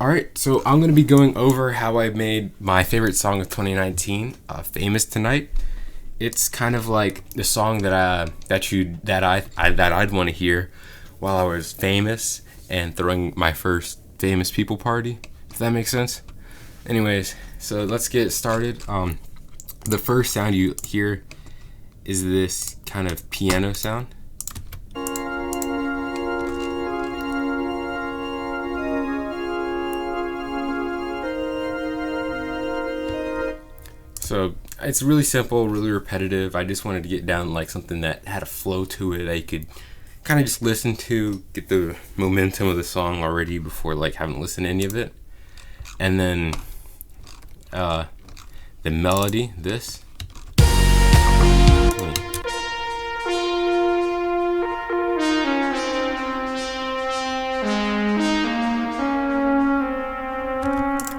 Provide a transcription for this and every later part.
Alright, so I'm going to be going over how I made my favorite song of 2019, Famous Tonight. It's kind of like the song that I'd want to hear while I was famous and throwing my first famous people party, if that makes sense. Anyways, so let's get started. The first sound you hear is this kind of piano sound. So it's really simple, really repetitive. I just wanted to get down like something that had a flow to it. I could kind of just listen to, get the momentum of the song already before like having listened to any of it. And then the melody, this.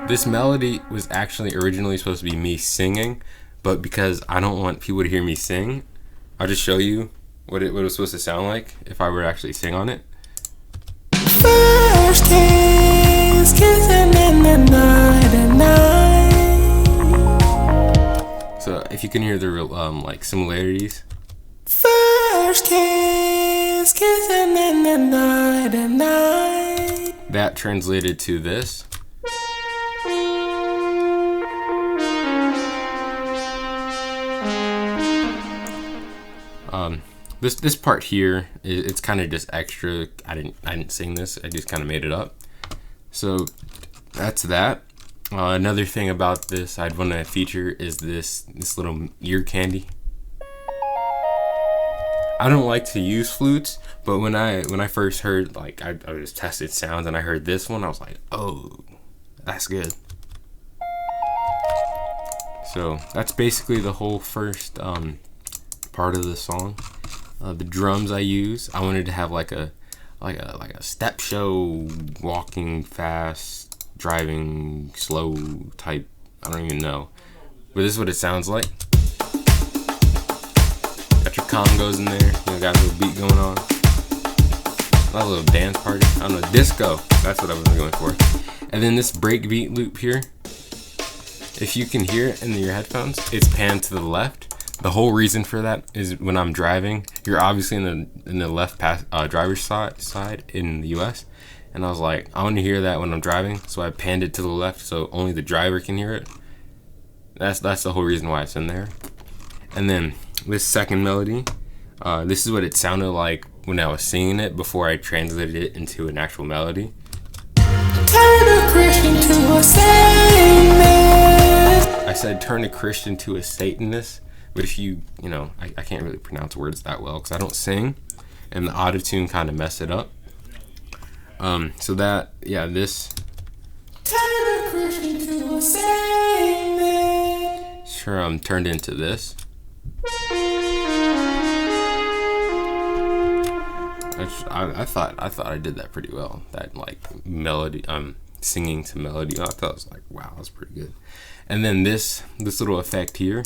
This melody was actually originally supposed to be me singing, but because I don't want people to hear me sing, I'll just show you what it was supposed to sound like if I were to actually sing on it. First kiss, kissing in the night and night. So if you can hear the like similarities. First kiss, kissing in the night and night. That translated to this. This part here, it's kind of just extra. I didn't sing this. I just kind of made it up. So that's that. Another thing about this I'd want to feature is this little ear candy. I don't like to use flutes, but when I first heard, like, I just tested sounds and I heard this one, I was like, oh, that's good. So that's basically the whole first part of the song. The drums I use, I wanted to have like a step show, walking fast, driving slow type. I don't even know, but this is what it sounds like. Got your congos in there, got a little beat going on. A little dance party. I don't know, disco. That's what I was going for. And then this breakbeat loop here. If you can hear it in your headphones, it's panned to the left. The whole reason for that is when I'm driving, you're obviously in the left driver's side in the US, and I was like, I want to hear that when I'm driving, so I panned it to the left so only the driver can hear it. That's the whole reason why it's in there. And then this second melody, this is what it sounded like when I was singing it before I translated it into an actual melody. Turn a Christian to a Satanist. I said turn a Christian to a Satanist. But if I can't really pronounce words that well because I don't sing, and the auto-tune kind of messed it up. So that, yeah, this. Turn a Christian to a Satanist. Sure, turned into this. I thought I did that pretty well. That like melody, singing to melody. I thought it was like, wow, that's pretty good. And then this little effect here.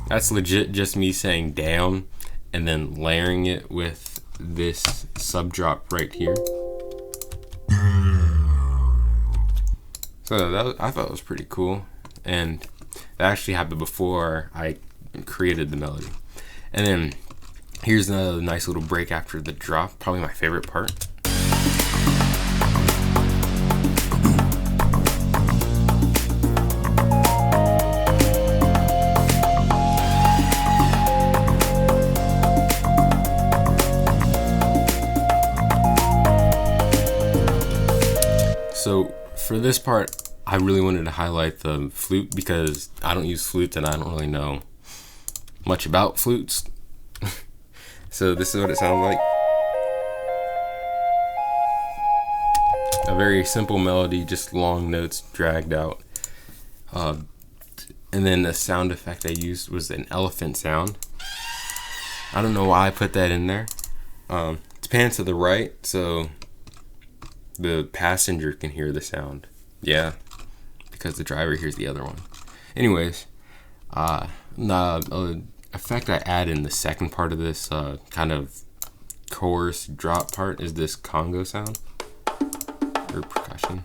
That's legit just me saying down and then layering it with this sub drop right here. So I thought it was pretty cool, and that actually happened before I created the melody. And then here's another nice little break after the drop, probably my favorite part. So for this part, I really wanted to highlight the flute because I don't use flutes and I don't really know much about flutes. So this is what it sounds like. A very simple melody, just long notes dragged out. And then the sound effect I used was an elephant sound. I don't know why I put that in there. It's panned to the right, so the passenger can hear the sound. Yeah, because the driver hears the other one. Anyways, the effect I add in the second part of this kind of chorus drop part is this congo sound. or percussion,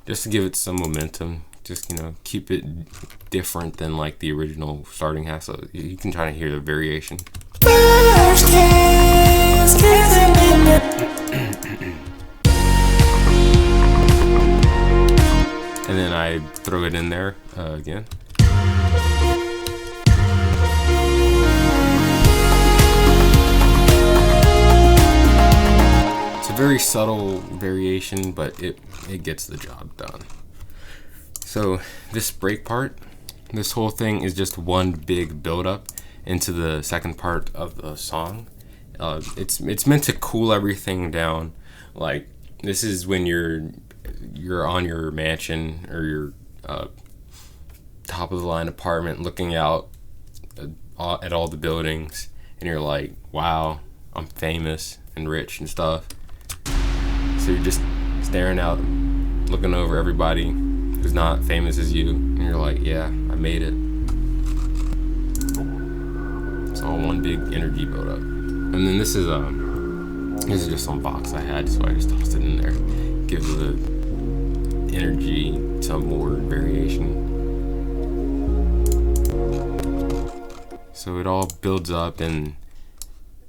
just to give it some momentum. Just, keep it different than like the original starting half, so you can try to hear the variation. First kiss, kissing in the And then I throw it in there again. It's a very subtle variation, but it gets the job done. So this break part, this whole thing is just one big build up into the second part of the song. It's meant to cool everything down. Like, this is when you're on your mansion or your top of the line apartment, looking out at all the buildings, and you're like, wow, I'm famous and rich and stuff. So you're just staring out, looking over everybody who's not famous as you, and you're like, yeah, I made it. It's all one big energy build up. And then this is just some box I had, so I just tossed it in there. Gives the energy some more variation. So it all builds up and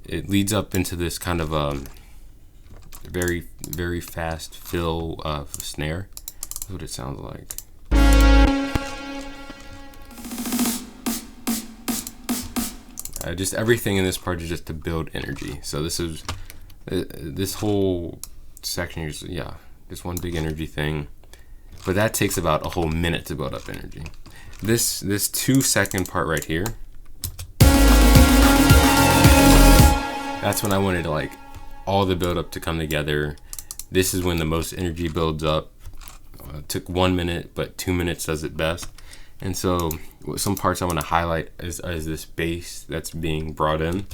it leads up into this kind of very, very fast fill of snare. That's what it sounds like. Just everything in this part is just to build energy. So this whole section is, just one big energy thing. But that takes about a whole minute to build up energy. This 2-second part right here, that's when I wanted like all the build up to come together. This is when the most energy builds up. It took 1 minute, but 2 minutes does it best. And so some parts I want to highlight is this bass that's being brought in.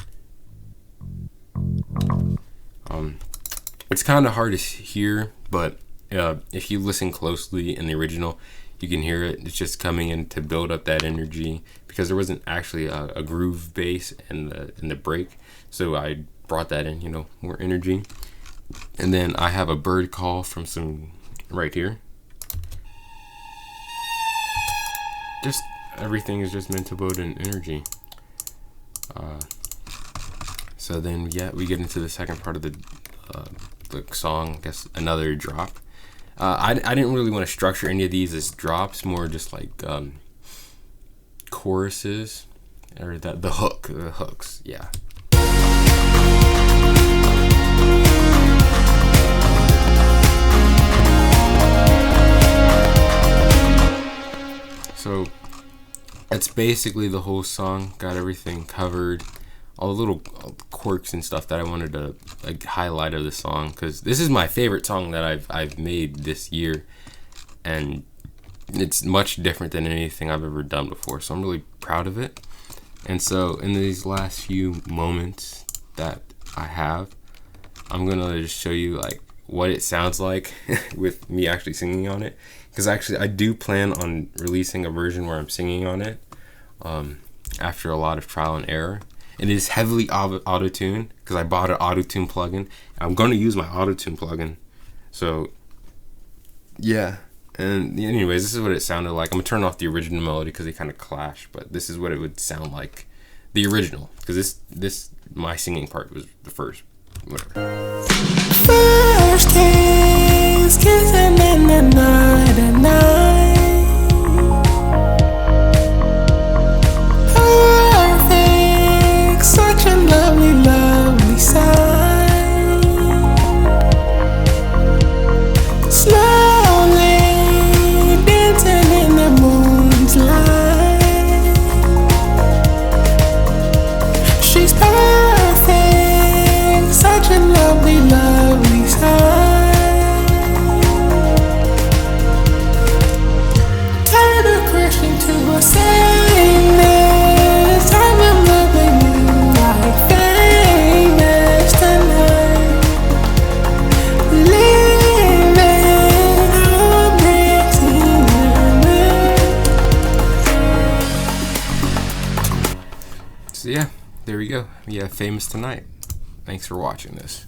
It's kind of hard to hear, but if you listen closely in the original, you can hear it. It's just coming in to build up that energy, because there wasn't actually a groove bass in the break. So I brought that in, more energy. And then I have a bird call from some right here. Just everything is just meant to build in energy. So then we get into the second part of the song. I guess another drop. I didn't really want to structure any of these as drops, more just like choruses, or the hooks. Yeah. So that's basically the whole song. Got everything covered. All the little quirks and stuff that I wanted to highlight of the song, because this is my favorite song that I've made this year, and it's much different than anything I've ever done before. So I'm really proud of it. And so in these last few moments that I have, I'm gonna just show you like what it sounds like with me actually singing on it. Because actually I do plan on releasing a version where I'm singing on it after a lot of trial and error. It is heavily auto-tuned because I bought an auto-tune plugin. I'm going to use my auto-tune plugin. So, yeah. And anyways, this is what it sounded like. I'm going to turn off the original melody because they kind of clash. But this is what it would sound like. The original. Because this my singing part was the first. Whatever. first kiss, kissing in the night at night. Perfect, such a lovely, lovely sight. Slowly dancing in the moon's light. She's perfect, such a lovely, lovely sight. Turn a Christian to a Satanist. I'm in love with you, like famous tonight. Living on bricks in the So yeah, there we go. Yeah, famous tonight. Thanks for watching this.